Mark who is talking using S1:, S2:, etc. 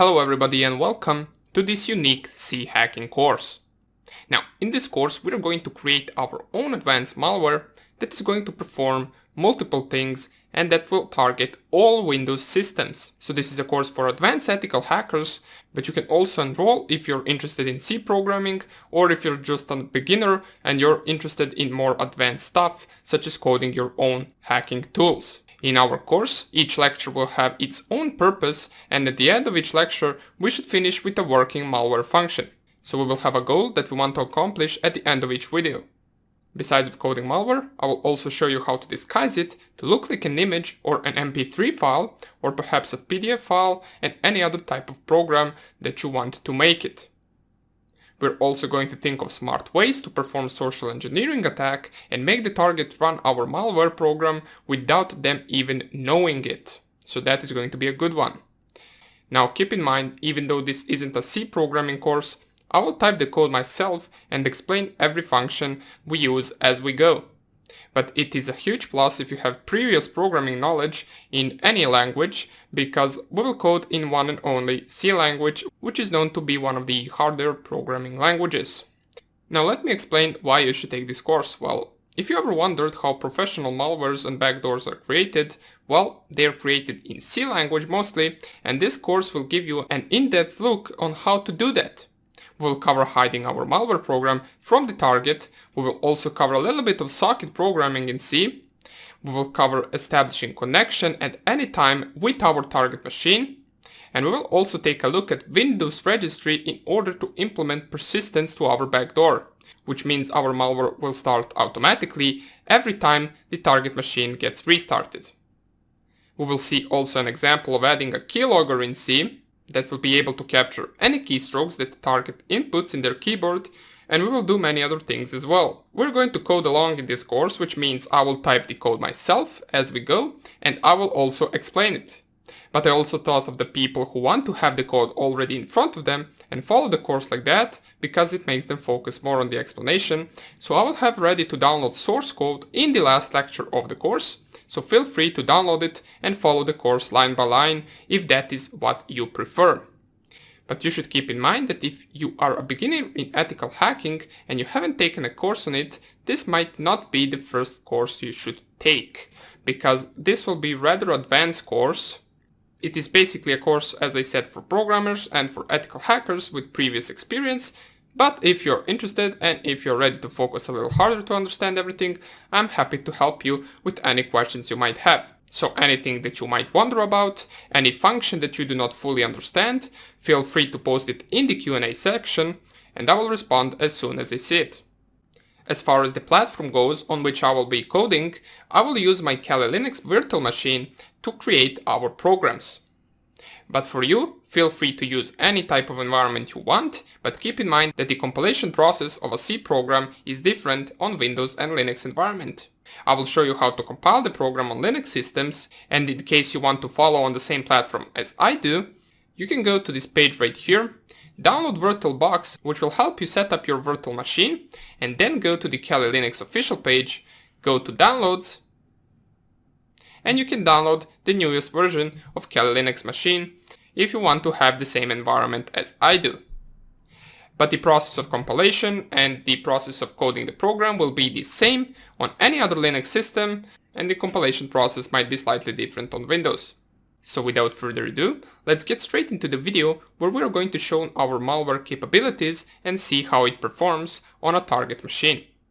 S1: Hello everybody and welcome to this unique C hacking course. Now, in this course we are going to create our own advanced malware that is going to perform multiple things and that will target all Windows systems. So this is a course for advanced ethical hackers, but you can also enroll if you're interested in C programming or if you're just a beginner and you're interested in more advanced stuff such as coding your own hacking tools. In our course, each lecture will have its own purpose, and at the end of each lecture, we should finish with a working malware function. So we will have a goal that we want to accomplish at the end of each video. Besides of coding malware, I will also show you how to disguise it to look like an image or an MP3 file, or perhaps a PDF file, and any other type of program that you want to make it. We're also going to think of smart ways to perform social engineering attack and make the target run our malware program without them even knowing it. So that is going to be a good one. Now keep in mind, even though this isn't a C programming course, I will type the code myself and explain every function we use as we go. But it is a huge plus if you have previous programming knowledge in any language, because we will code in one and only C language, which is known to be one of the harder programming languages. Now let me explain why you should take this course. Well, if you ever wondered how professional malwares and backdoors are created, well, they are created in C language mostly, and this course will give you an in-depth look on how to do that. We will cover hiding our malware program from the target. We will also cover a little bit of socket programming in C. We will cover establishing connection at any time with our target machine. And we will also take a look at Windows registry in order to implement persistence to our backdoor, which means our malware will start automatically every time the target machine gets restarted. We will see also an example of adding a keylogger in C that will be able to capture any keystrokes that the target inputs in their keyboard, and we will do many other things as well. We're going to code along in this course, which means I will type the code myself as we go, and I will also explain it. But I also thought of the people who want to have the code already in front of them and follow the course like that, because it makes them focus more on the explanation. So I will have ready to download source code in the last lecture of the course. So feel free to download it and follow the course line by line if that is what you prefer. But you should keep in mind that if you are a beginner in ethical hacking and you haven't taken a course on it, this might not be the first course you should take, because this will be rather advanced course. It is basically a course, as I said, for programmers and for ethical hackers with previous experience. But if you're interested and if you're ready to focus a little harder to understand everything, I'm happy to help you with any questions you might have. So anything that you might wonder about, any function that you do not fully understand, feel free to post it in the Q&A section and I will respond as soon as I see it. As far as the platform goes on which I will be coding, I will use my Kali Linux virtual machine to create our programs. But for you, feel free to use any type of environment you want, but keep in mind that the compilation process of a C program is different on Windows and Linux environment. I will show you how to compile the program on Linux systems, and in case you want to follow on the same platform as I do, you can go to this page right here, download VirtualBox, which will help you set up your virtual machine, and then go to the Kali Linux official page, go to Downloads, and you can download the newest version of Kali Linux machine if you want to have the same environment as I do. But the process of compilation and the process of coding the program will be the same on any other Linux system, and the compilation process might be slightly different on Windows. So without further ado, let's get straight into the video where we are going to show our malware capabilities and see how it performs on a target machine.